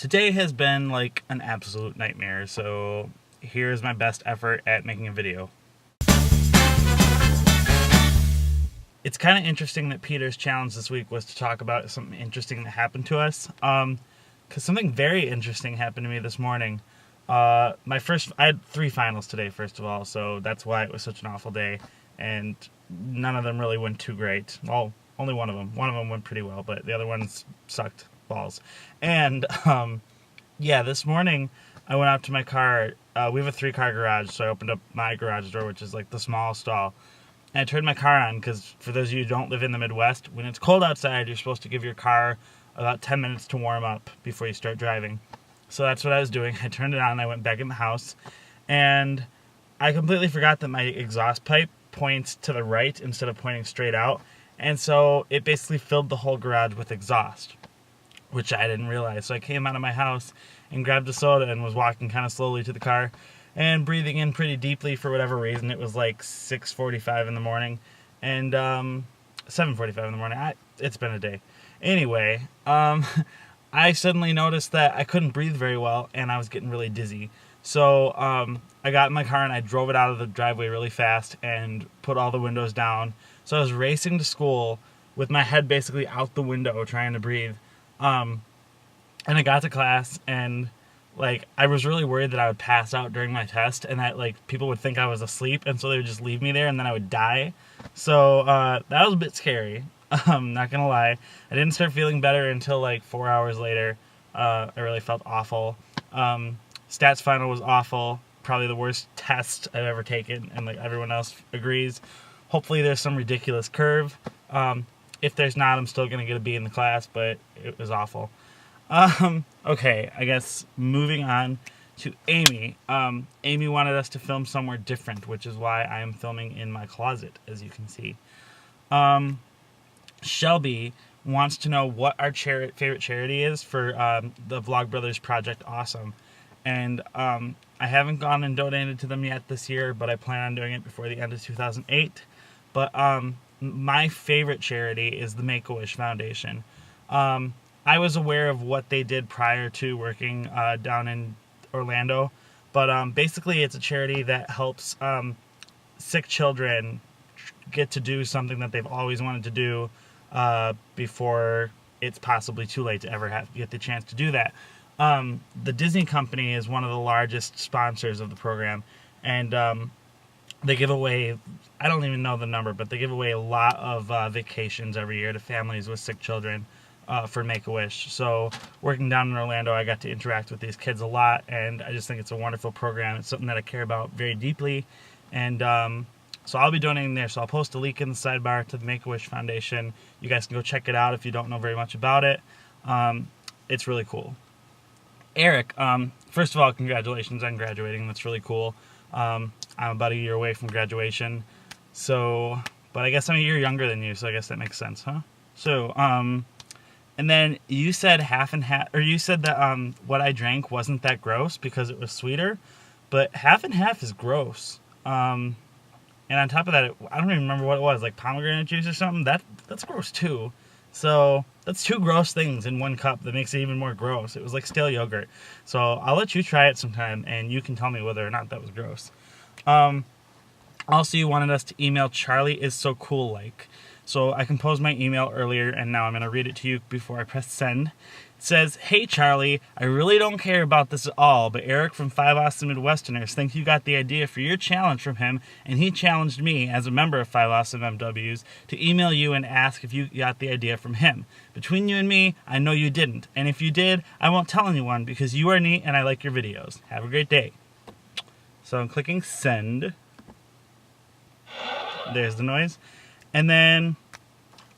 Today has been like an absolute nightmare, so here's my best effort at making a video. It's kind of interesting that Peter's challenge this week was to talk about something interesting that happened to us. Because something very interesting happened to me this morning. I had 3 finals today, first of all, so that's why it was such an awful day. And none of them really went too great. Well, only one of them. One of them went pretty well, but the other ones sucked balls. And this morning I went out to my car. We have a 3-car garage, so I opened up my garage door, which is like the small stall. And I turned my car on because for those of you who don't live in the Midwest, when it's cold outside, you're supposed to give your car about 10 minutes to warm up before you start driving. So that's what I was doing. I turned it on, I went back in the house, and I completely forgot that my exhaust pipe points to the right instead of pointing straight out. And so it basically filled the whole garage with exhaust, which I didn't realize. So I came out of my house and grabbed a soda and was walking kind of slowly to the car and breathing in pretty deeply for whatever reason. It was like 6:45 in the morning and 7:45 in the morning. It's been a day. Anyway, I suddenly noticed that I couldn't breathe very well and I was getting really dizzy. So I got in my car and I drove it out of the driveway really fast and put all the windows down. So I was racing to school with my head basically out the window trying to breathe. And I got to class and I was really worried that I would pass out during my test and that people would think I was asleep and so they would just leave me there and then I would die. So that was a bit scary. Not gonna lie. I didn't start feeling better until 4 hours later. I really felt awful. Stats final was awful. Probably the worst test I've ever taken, and everyone else agrees. Hopefully there's some ridiculous curve. If there's not, I'm still gonna get a B in the class, but it was awful. Okay, I guess moving on to Amy. Amy wanted us to film somewhere different, which is why I am filming in my closet, as you can see. Shelby wants to know what our favorite charity is for the Vlogbrothers Project Awesome. And I haven't gone and donated to them yet this year, but I plan on doing it before the end of 2008. But my favorite charity is the Make-A-Wish Foundation. I was aware of what they did prior to working down in Orlando, but basically it's a charity that helps sick children get to do something that they've always wanted to do before it's possibly too late to ever get the chance to do that. The Disney company is one of the largest sponsors of the program, and they give away, I don't even know the number, but they give away a lot of vacations every year to families with sick children for Make-A-Wish. So working down in Orlando, I got to interact with these kids a lot, and I just think it's a wonderful program. It's something that I care about very deeply, and so I'll be donating there. So I'll post a link in the sidebar to the Make-A-Wish Foundation. You guys can go check it out if you don't know very much about it. It's really cool. Eric, first of all, congratulations on graduating. That's really cool. I'm about a year away from graduation. So, but I guess I'm a year younger than you, so I guess that makes sense, huh? So, and then you said half and half, or you said that what I drank wasn't that gross because it was sweeter, but half and half is gross. And on top of that, I don't even remember what it was, like pomegranate juice or something. That's gross too. So that's 2 gross things in 1 cup that makes it even more gross. It was like stale yogurt. So I'll let you try it sometime, and you can tell me whether or not that was gross. Also, you wanted us to email Charlie is so cool like. So I composed my email earlier, and now I'm going to read it to you before I press send. It says, "Hey Charlie, I really don't care about this at all, but Eric from 5 Awesome Midwesterners thinks you got the idea for your challenge from him, and he challenged me, as a member of 5 Awesome MWs, to email you and ask if you got the idea from him. Between you and me, I know you didn't, and if you did, I won't tell anyone because you are neat and I like your videos. Have a great day." So I'm clicking send. There's the noise. And then,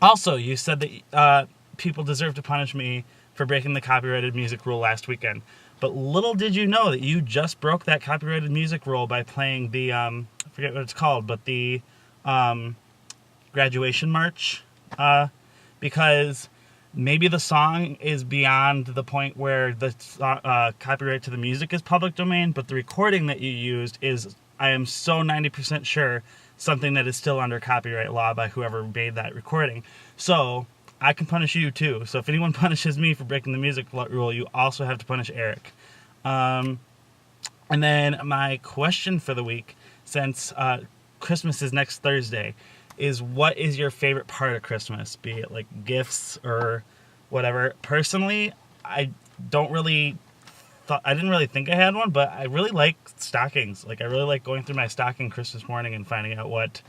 also, you said that people deserve to punish me for breaking the copyrighted music rule last weekend. But little did you know that you just broke that copyrighted music rule by playing the, I forget what it's called, but the graduation march. Because maybe the song is beyond the point where the copyright to the music is public domain, but the recording that you used is, I am so 90% sure, something that is still under copyright law by whoever made that recording. So I can punish you too. So if anyone punishes me for breaking the music rule, you also have to punish Eric. And then my question for the week, since Christmas is next Thursday, is what is your favorite part of Christmas? Be it like gifts or whatever. Personally, I don't really I didn't really think I had one, but I really like stockings. Like I really like going through my stocking Christmas morning and finding out what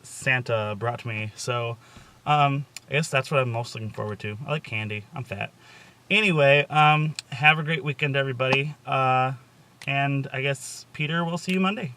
Santa brought me. So I guess that's what I'm most looking forward to. I like candy. I'm fat. Anyway, have a great weekend, everybody. And I guess, Peter, we'll see you Monday.